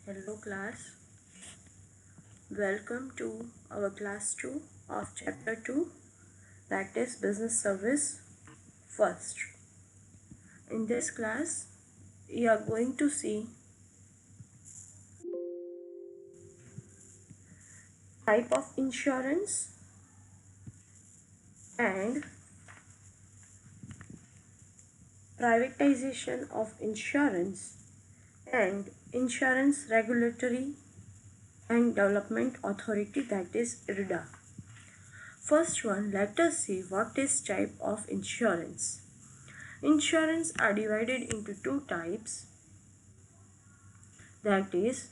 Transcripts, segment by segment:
Hello class, welcome to our class 2 of chapter 2, that is business service first. In this class, we are going to see type of insurance and privatization of insurance and insurance regulatory and development authority, that is IRDA. First one, let us see what is type of insurance. Insurance are divided into two types, that is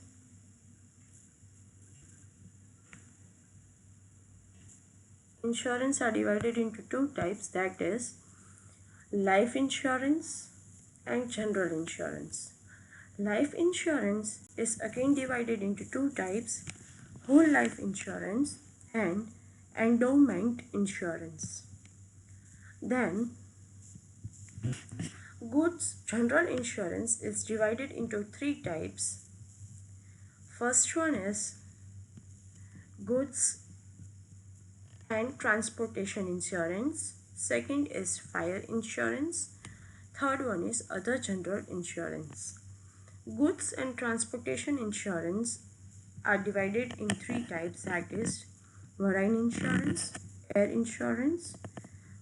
that is life insurance and general insurance. Life insurance is again divided into two types, whole life insurance and endowment insurance. Then goods general insurance is divided into three types. First one is goods and transportation insurance. Second is fire insurance. Third one is other general insurance. Goods and transportation insurance are divided in three types, that is marine insurance, air insurance,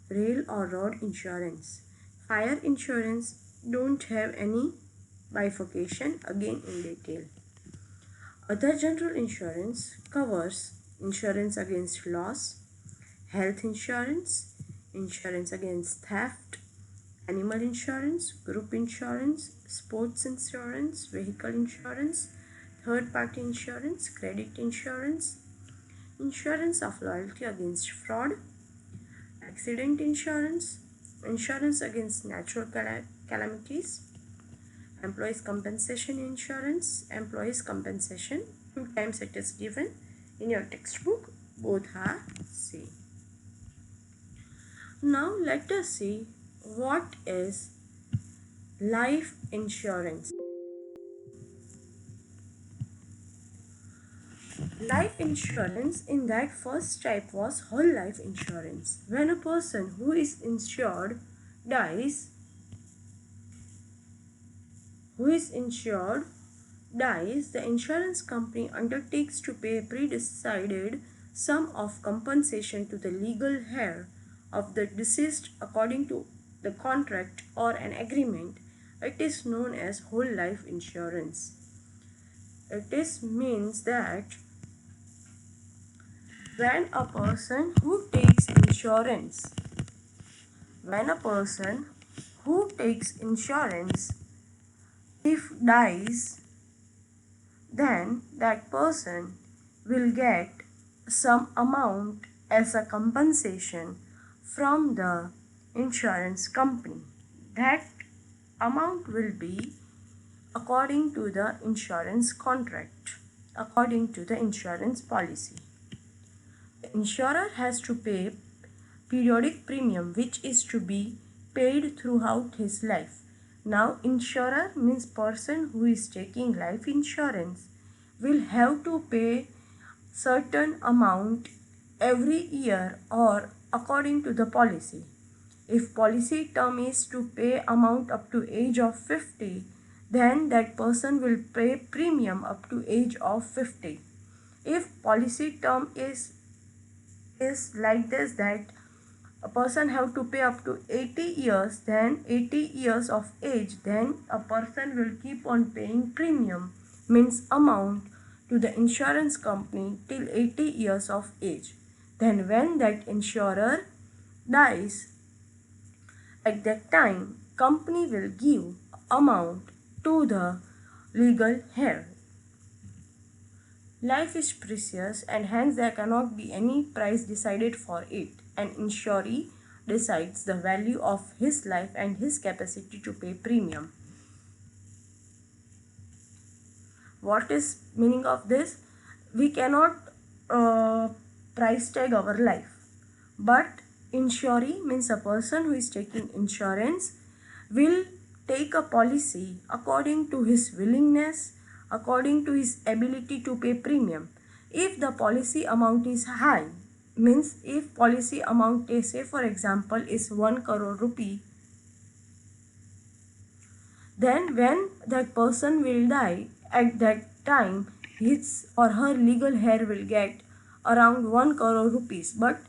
rail or road insurance. Fire insurance don't have any bifurcation, again in detail. Other general insurance covers insurance against loss, health insurance, insurance against theft, animal insurance, group insurance, sports insurance, vehicle insurance, third-party insurance, credit insurance, insurance of loyalty against fraud, accident insurance, insurance against natural calamities, employees compensation insurance, employees compensation, 2 times it is given in your textbook, both are same. Now let us see what is life insurance. Life insurance in that first type was whole life insurance. When a person who is insured dies, the insurance company undertakes to pay a pre-decided sum of compensation to the legal heir of the deceased according to the contract or an agreement. It is known as whole life insurance. It means that when a person who takes insurance if dies, then that person will get some amount as a compensation from the insurance company. That amount will be according to the insurance contract, according to the insurance policy. The insurer has to pay periodic premium which is to be paid throughout his life. Now insurer means person who is taking life insurance will have to pay certain amount every year or according to the policy. If policy term is to pay amount up to age of 50, then that person will pay premium up to age of 50. If policy term is like this, that a person have to pay up to 80 years, then 80 years of age, then a person will keep on paying premium, means amount, to the insurance company till 80 years of age. Then when that insurer dies, at that time company will give amount to the legal heir. Life is precious and hence there cannot be any price decided for it. An insuree decides the value of his life and his capacity to pay premium. What is meaning of this? We cannot price tag our life, but insuree means a person who is taking insurance will take a policy according to his willingness, according to his ability to pay premium. If the policy amount is high, means if policy amount is, say for example, is 1 crore rupee, then when that person will die, at that time his or her legal heir will get around 1 crore rupees. But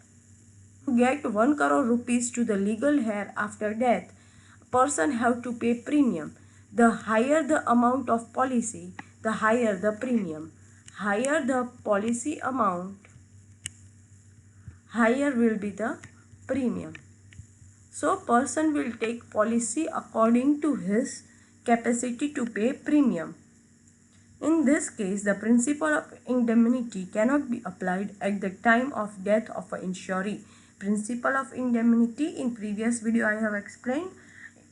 to get 1 crore rupees to the legal heir after death, person have to pay premium. The higher the amount of policy, the higher the premium. Higher the policy amount, higher will be the premium. So person will take policy according to his capacity to pay premium. In this case, the principle of indemnity cannot be applied at the time of death of an insuree. Principle of indemnity, in previous video I have explained.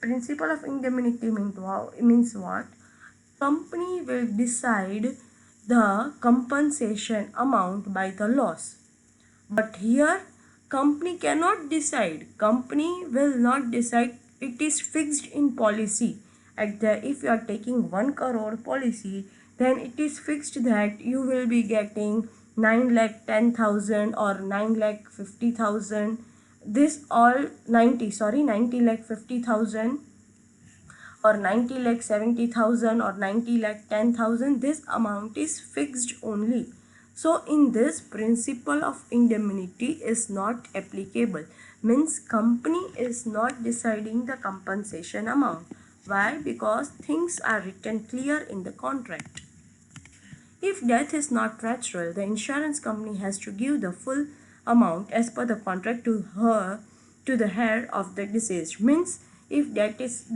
Principle of indemnity means what? Company will decide the compensation amount by the loss. But here company cannot decide. Company will not decide. It is fixed in policy. If you are taking 1 crore policy, then it is fixed that you will be getting 9,10,000 or 9,50,000. This all 90,50,000 or 90,70,000 or 90,10,000. This amount is fixed only. So in this, principle of indemnity is not applicable. Means company is not deciding the compensation amount. Why? Because things are written clear in the contract. If death is not natural, the insurance company has to give the full amount as per the contract to the heir of the deceased. Means if death is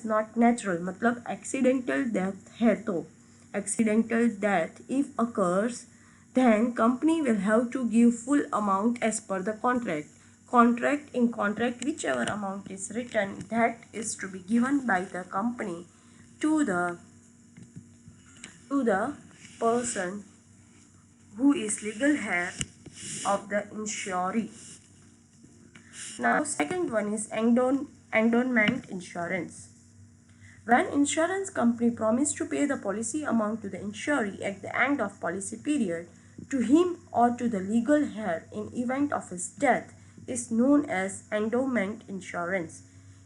not natural, मतलब accidental death है तो accidental death if occurs, then company will have to give full amount as per the contract. In contract, whichever amount is written, that is to be given by the company to the person who is legal heir of the insuree. Now, second one is endowment insurance. When insurance company promise to pay the policy amount to the insuree at the end of policy period to him or to the legal heir in event of his death is known as endowment insurance.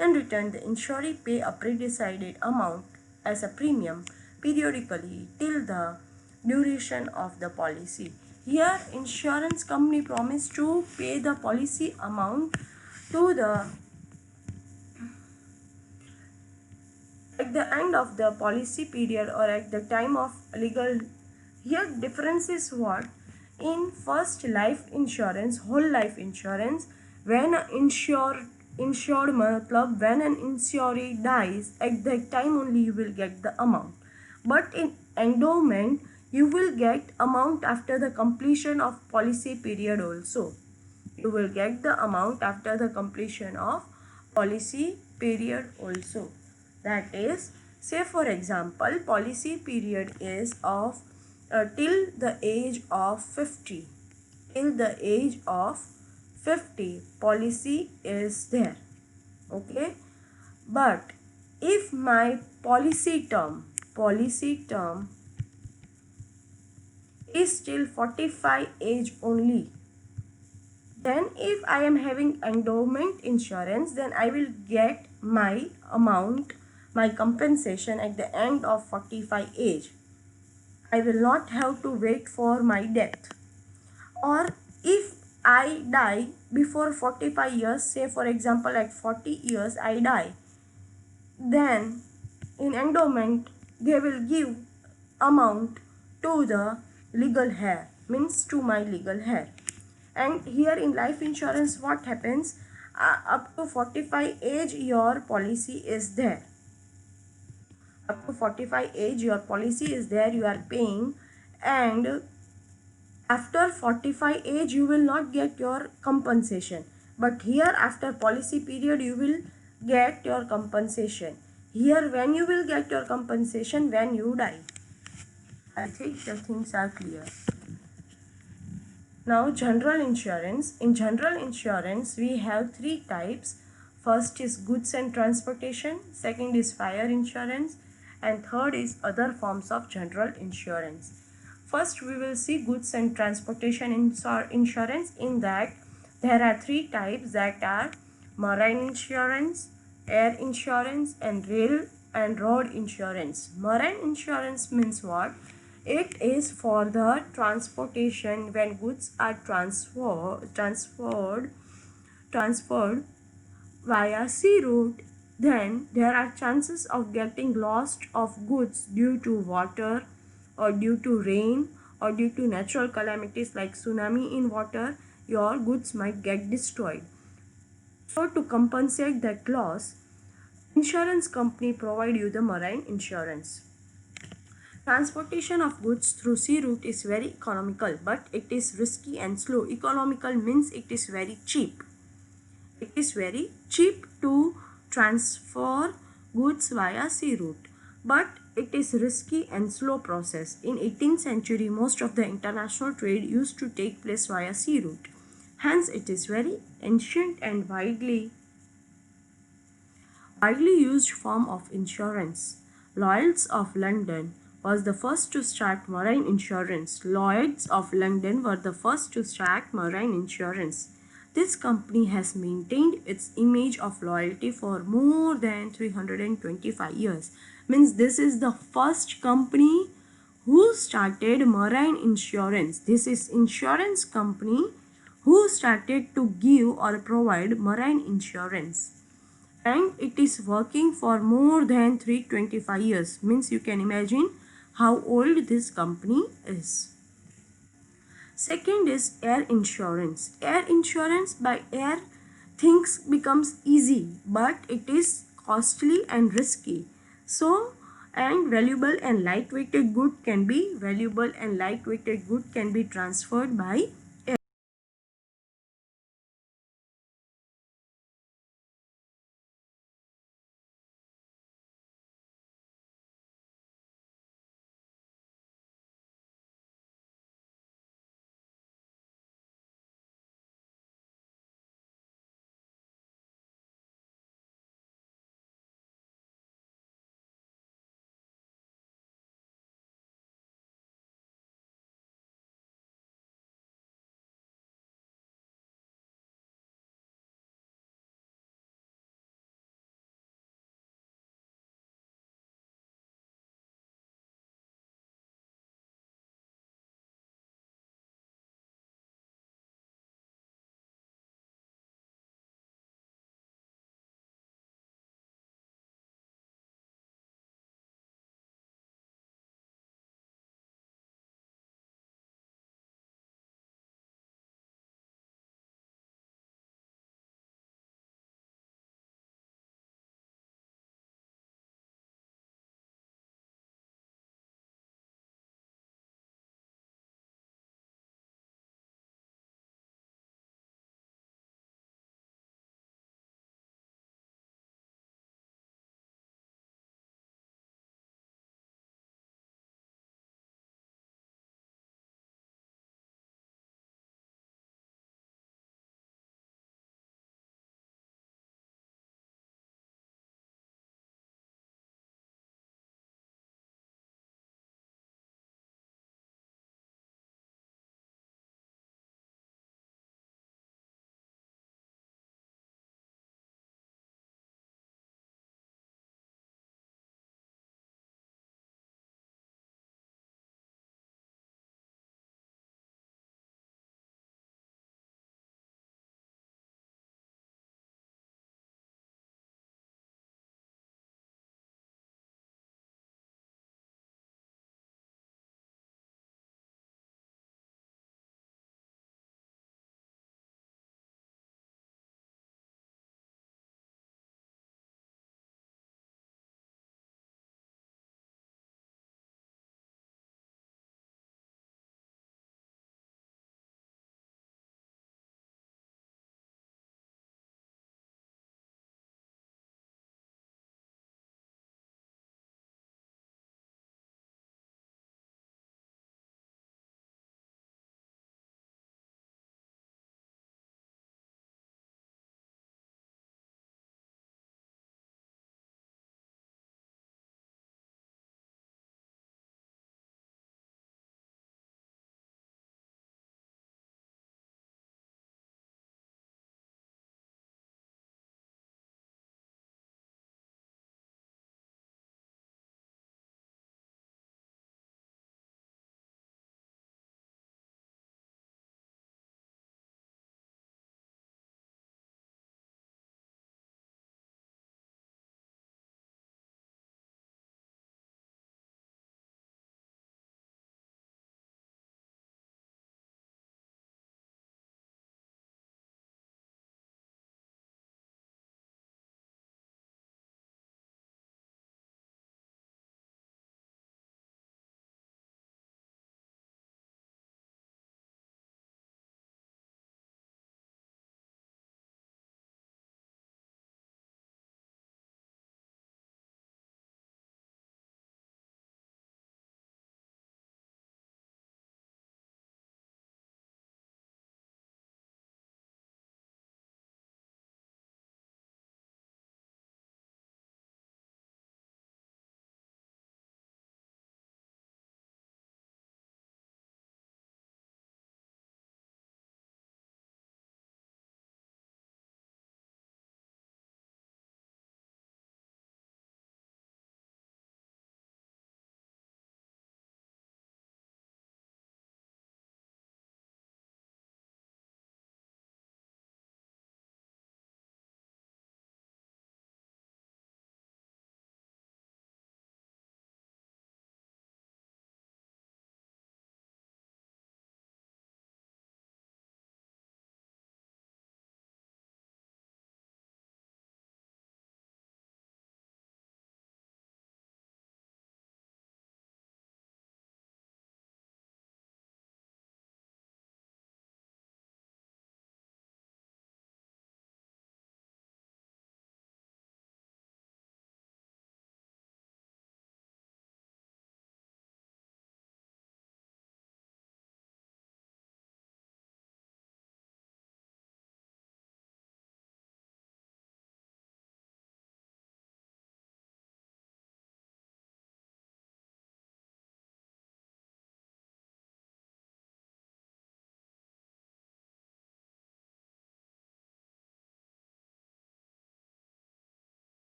In return, the insuree pay a pre-decided amount as a premium periodically till the duration of the policy. Here, insurance company promise to pay the policy amount to the at the end of the policy period or at the time of legal. Here difference is what? In first life insurance, whole life insurance, when insured matlab when an insuree dies, at that time only you will get the amount. But in endowment, you will get amount after the completion of policy period also. You will get the amount after the completion of policy period also. That is, say for example, policy period is of till the age of 50. Till the age of 50, policy is there. Okay. But if my policy term is till 45 age only, then if I am having endowment insurance, then I will get my amount, my compensation at the end of 45 age. I will not have to wait for my death. Or if I die before 45 years, say for example at 40 years I die, then in endowment they will give amount to the legal heir, means to my legal heir. And here in life insurance, what happens? Up to 45 age your policy is there. Up to 45 age your policy is there, you are paying, and after 45 age you will not get your compensation. But here after policy period you will get your compensation. Here when you will get your compensation? When you die. I think the things are clear. Now general insurance. In general insurance we have three types. First is goods and transportation, second is fire insurance, and third is other forms of general insurance. First, we will see goods and transportation insurance. In that, there are three types, that are marine insurance, air insurance, and rail and road insurance. Marine insurance means what? It is for the transportation when goods are transferred via sea route. Then there are chances of getting lost of goods due to water or due to rain or due to natural calamities like tsunami in water. Your goods might get destroyed. So to compensate that loss, insurance company provide you the marine insurance. Transportation of goods through sea route is very economical, but it is risky and slow. Economical means it is very cheap. It is very cheap to transfer goods via sea route, but it is risky and slow process. In 18th century, most of the international trade used to take place via sea route. Hence, it is very ancient and widely used form of insurance. Lloyd's of London was the first to start marine insurance. Lloyd's of London were the first to start marine insurance. This company has maintained its image of loyalty for more than 325 years. Means this is the first company who started marine insurance. This is insurance company who started to give or provide marine insurance, and it is working for more than 325 years. Means you can imagine how old this company is. Second is air insurance. Air insurance, by air things becomes easy, but it is costly and risky. So, and valuable and lightweighted good can be transferred by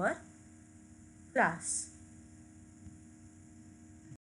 our class.